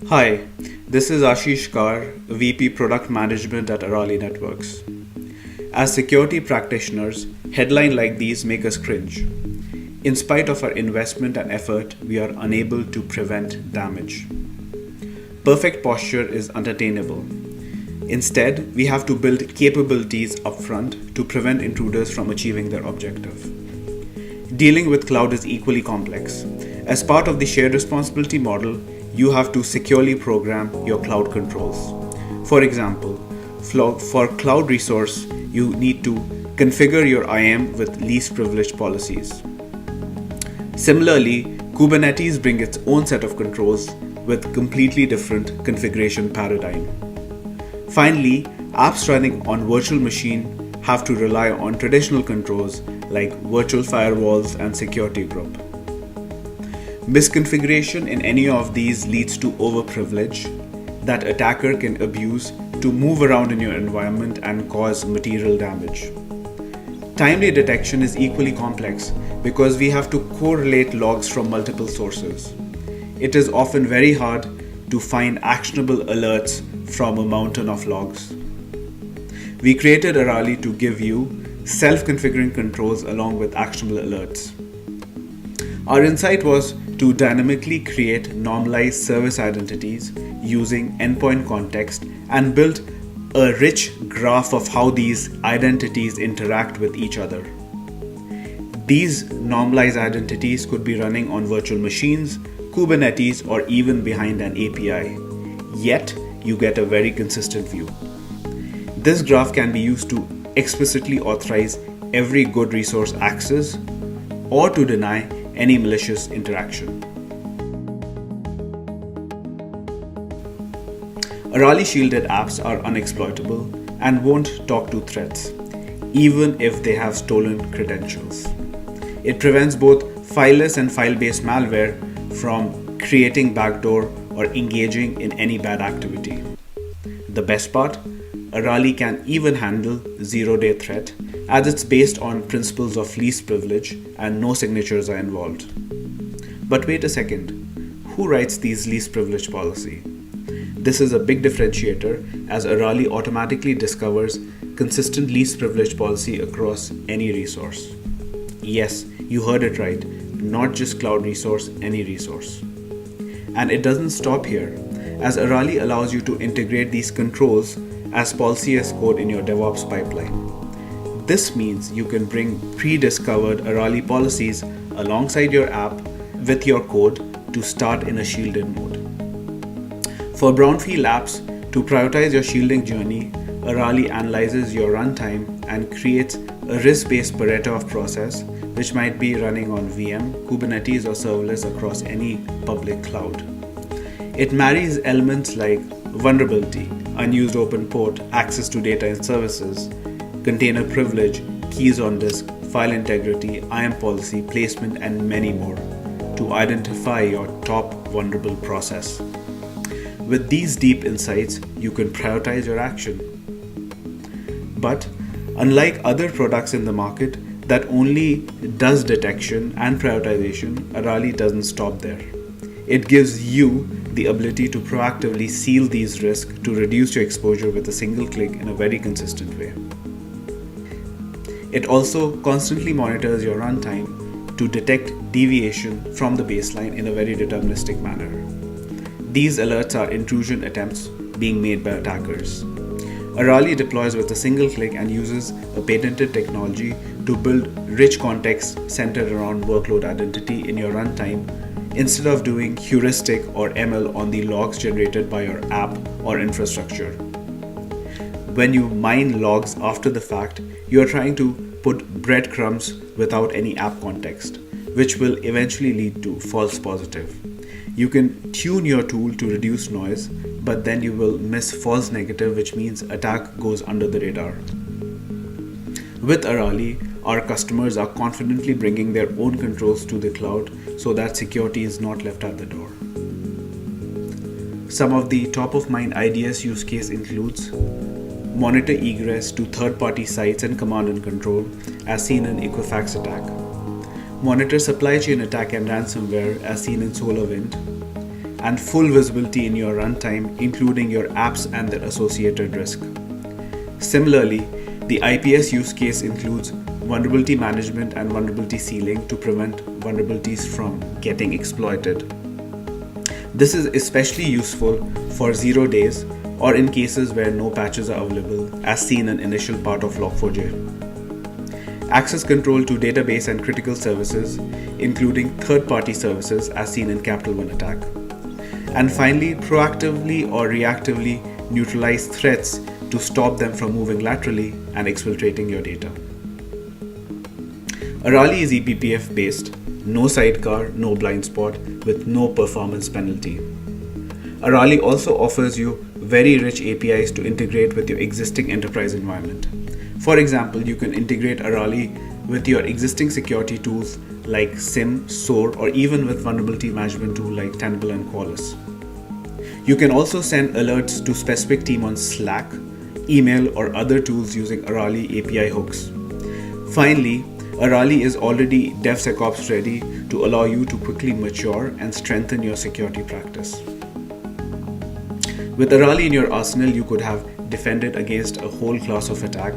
Hi, this is Ashish Kar, VP Product Management at Araali Networks. As security practitioners, headlines like these make us cringe. In spite of our investment and effort, we are unable to prevent damage. Perfect posture is unattainable. Instead, we have to build capabilities upfront to prevent intruders from achieving their objective. Dealing with cloud is equally complex. As part of the shared responsibility model, you have to securely program your cloud controls. For example, for cloud resource, you need to configure your IAM with least privilege policies. Similarly, Kubernetes brings its own set of controls with completely different configuration paradigm. Finally, apps running on virtual machine have to rely on traditional controls like virtual firewalls and security group. Misconfiguration in any of these leads to overprivilege that attacker can abuse to move around in your environment and cause material damage. Timely detection is equally complex because we have to correlate logs from multiple sources. It is often very hard to find actionable alerts from a mountain of logs. We created Araali to give you self-configuring controls along with actionable alerts. Our insight was to dynamically create normalized service identities using endpoint context and build a rich graph of how these identities interact with each other. These normalized identities could be running on virtual machines, Kubernetes, or even behind an API. Yet, you get a very consistent view. This graph can be used to explicitly authorize every good resource access or to deny any malicious interaction. Araali shielded apps are unexploitable and won't talk to threats, even if they have stolen credentials. It prevents both fileless and file-based malware from creating backdoor or engaging in any bad activity. The best part, Araali can even handle zero-day threat as it's based on principles of least privilege and no signatures are involved. But wait a second, who writes these least privilege policy? This is a big differentiator as Araali automatically discovers consistent least privilege policy across any resource. Yes, you heard it right, not just cloud resource, any resource. And it doesn't stop here, as Araali allows you to integrate these controls as policy as code in your DevOps pipeline. This means you can bring pre-discovered Araali policies alongside your app with your code to start in a shielded mode. For brownfield apps, to prioritize your shielding journey, Araali analyzes your runtime and creates a risk-based Pareto of process which might be running on VM, Kubernetes, or serverless across any public cloud. It marries elements like vulnerability, unused open port, access to data and services, container privilege, keys on disk, file integrity, IAM policy, placement, and many more to identify your top vulnerable process. With these deep insights, you can prioritize your action. But unlike other products in the market that only does detection and prioritization, Araali doesn't stop there. It gives you the ability to proactively seal these risks to reduce your exposure with a single click in a very consistent way. It also constantly monitors your runtime to detect deviation from the baseline in a very deterministic manner. These alerts are intrusion attempts being made by attackers. Araali deploys with a single click and uses a patented technology to build rich context centered around workload identity in your runtime instead of doing heuristic or ML on the logs generated by your app or infrastructure. When you mine logs after the fact, you are trying to put breadcrumbs without any app context, which will eventually lead to false positive. You can tune your tool to reduce noise, but then you will miss false negative, which means attack goes under the radar. With Araali, our customers are confidently bringing their own controls to the cloud so that security is not left at the door. Some of the top of mind IDS use case includes monitor egress to third-party sites and command and control as seen in Equifax attack, monitor supply chain attack and ransomware as seen in SolarWind, and full visibility in your runtime, including your apps and their associated risk. Similarly, the IPS use case includes vulnerability management and vulnerability sealing to prevent vulnerabilities from getting exploited. This is especially useful for 0 days or in cases where no patches are available, as seen in initial part of Log4j. Access control to database and critical services, including third-party services, as seen in Capital One attack. And finally, proactively or reactively neutralize threats to stop them from moving laterally and exfiltrating your data. Araali is eBPF based, no sidecar, no blind spot, with no performance penalty. Araali also offers you very rich APIs to integrate with your existing enterprise environment. For example, you can integrate Araali with your existing security tools like SIM, SOAR, or even with vulnerability management tool like Tenable and Qualys. You can also send alerts to specific team on Slack, email, or other tools using Araali API hooks. Finally, Araali is already DevSecOps ready to allow you to quickly mature and strengthen your security practice. With Araali in your arsenal, you could have defended against a whole class of attack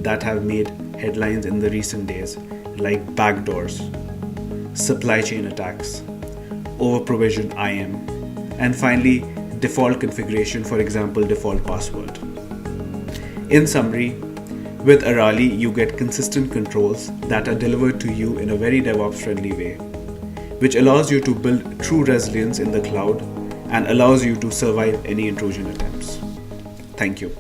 that have made headlines in the recent days, like backdoors, supply chain attacks, over-provisioned IAM, and finally, default configuration, for example, default password. In summary, with Araali, you get consistent controls that are delivered to you in a very DevOps-friendly way, which allows you to build true resilience in the cloud and allows you to survive any intrusion attempts. Thank you.